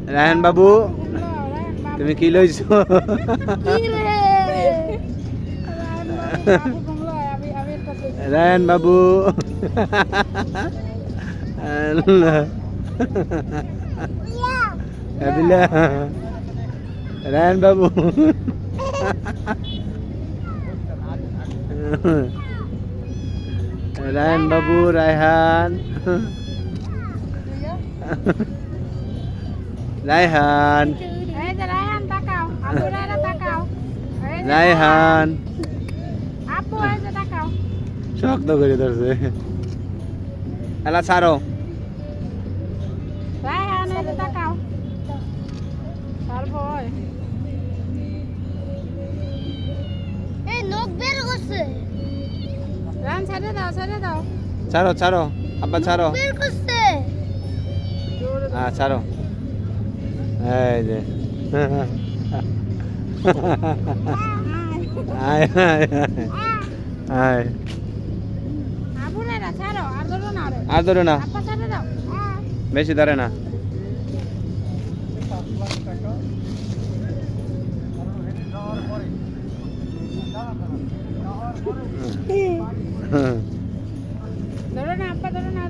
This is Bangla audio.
রায়হান বাবু তুমি কি লইছো? রায়হান বাবু রায়হান বাবু রায়হান বাবু রায়হান রায়হান রায়হান শক্ত করে ধরছে এলা ছাড়ো ছাড়ো ছাড়ো আব্বা ছাড়ো হ্যাঁ ছাড়ো এই যে আয় আয় আয় আর ধরো না বেশি ধরে না ধরো না আপা ধরো না